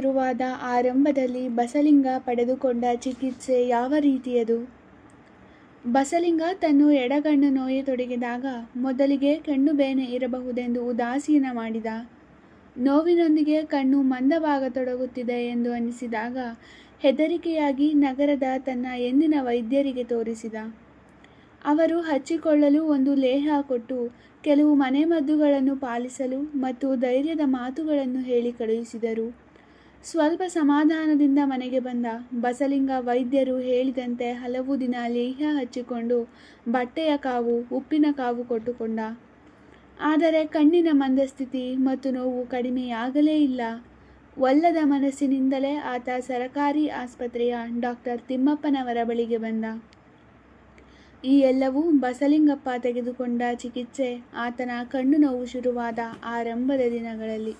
ಶುರುವಾದ ಆರಂಭದಲ್ಲಿ ಬಸಲಿಂಗ ಪಡೆದುಕೊಂಡ ಚಿಕಿತ್ಸೆ ಯಾವ ರೀತಿಯದು? ಬಸಲಿಂಗ ತನ್ನ ಎಡಗಣ್ಣು ನೋಯತೊಡಗಿದಾಗ ಮೊದಲಿಗೆ ಕಣ್ಣು ಬೇನೆ ಇರಬಹುದೆಂದು ಉದಾಸೀನ ಮಾಡಿದ. ನೋವಿನೊಂದಿಗೆ ಕಣ್ಣು ಮಂದವಾಗತೊಡಗುತ್ತಿದೆ ಎಂದು ಅನ್ನಿಸಿದಾಗ ಹೆದರಿಕೆಯಾಗಿ ನಗರದ ತನ್ನ ಎಂದಿನ ವೈದ್ಯರಿಗೆ ತೋರಿಸಿದ. ಅವರು ಹಚ್ಚಿಕೊಳ್ಳಲು ಒಂದು ಲೇಹ ಕೊಟ್ಟು ಕೆಲವು ಮನೆಮದ್ದುಗಳನ್ನು ಪಾಲಿಸಲು ಮತ್ತು ಧೈರ್ಯದ ಮಾತುಗಳನ್ನು ಹೇಳಿ ಕಳುಹಿಸಿದರು. ಸ್ವಲ್ಪ ಸಮಾಧಾನದಿಂದ ಮನೆಗೆ ಬಂದ ಬಸಲಿಂಗ ವೈದ್ಯರು ಹೇಳಿದಂತೆ ಹಲವು ದಿನ ಲೇಹ್ಯ ಹಚ್ಚಿಕೊಂಡು ಬಟ್ಟೆಯ ಕಾವು, ಉಪ್ಪಿನ ಕಾವು ಕೊಟ್ಟುಕೊಂಡ. ಆದರೆ ಕಣ್ಣಿನ ಮಂದಸ್ಥಿತಿ ಮತ್ತು ನೋವು ಕಡಿಮೆಯಾಗಲೇ ಇಲ್ಲ. ಒಲ್ಲದ ಮನಸ್ಸಿನಿಂದಲೇ ಆತ ಸರಕಾರಿ ಆಸ್ಪತ್ರೆಯ ಡಾಕ್ಟರ್ ತಿಮ್ಮಪ್ಪನವರ ಬಳಿಗೆ ಬಂದ. ಈ ಎಲ್ಲವೂ ಬಸಲಿಂಗಪ್ಪ ತೆಗೆದುಕೊಂಡ ಚಿಕಿತ್ಸೆ ಆತನ ಕಣ್ಣು ನೋವು ಶುರುವಾದ ಆರಂಭದ ದಿನಗಳಲ್ಲಿ.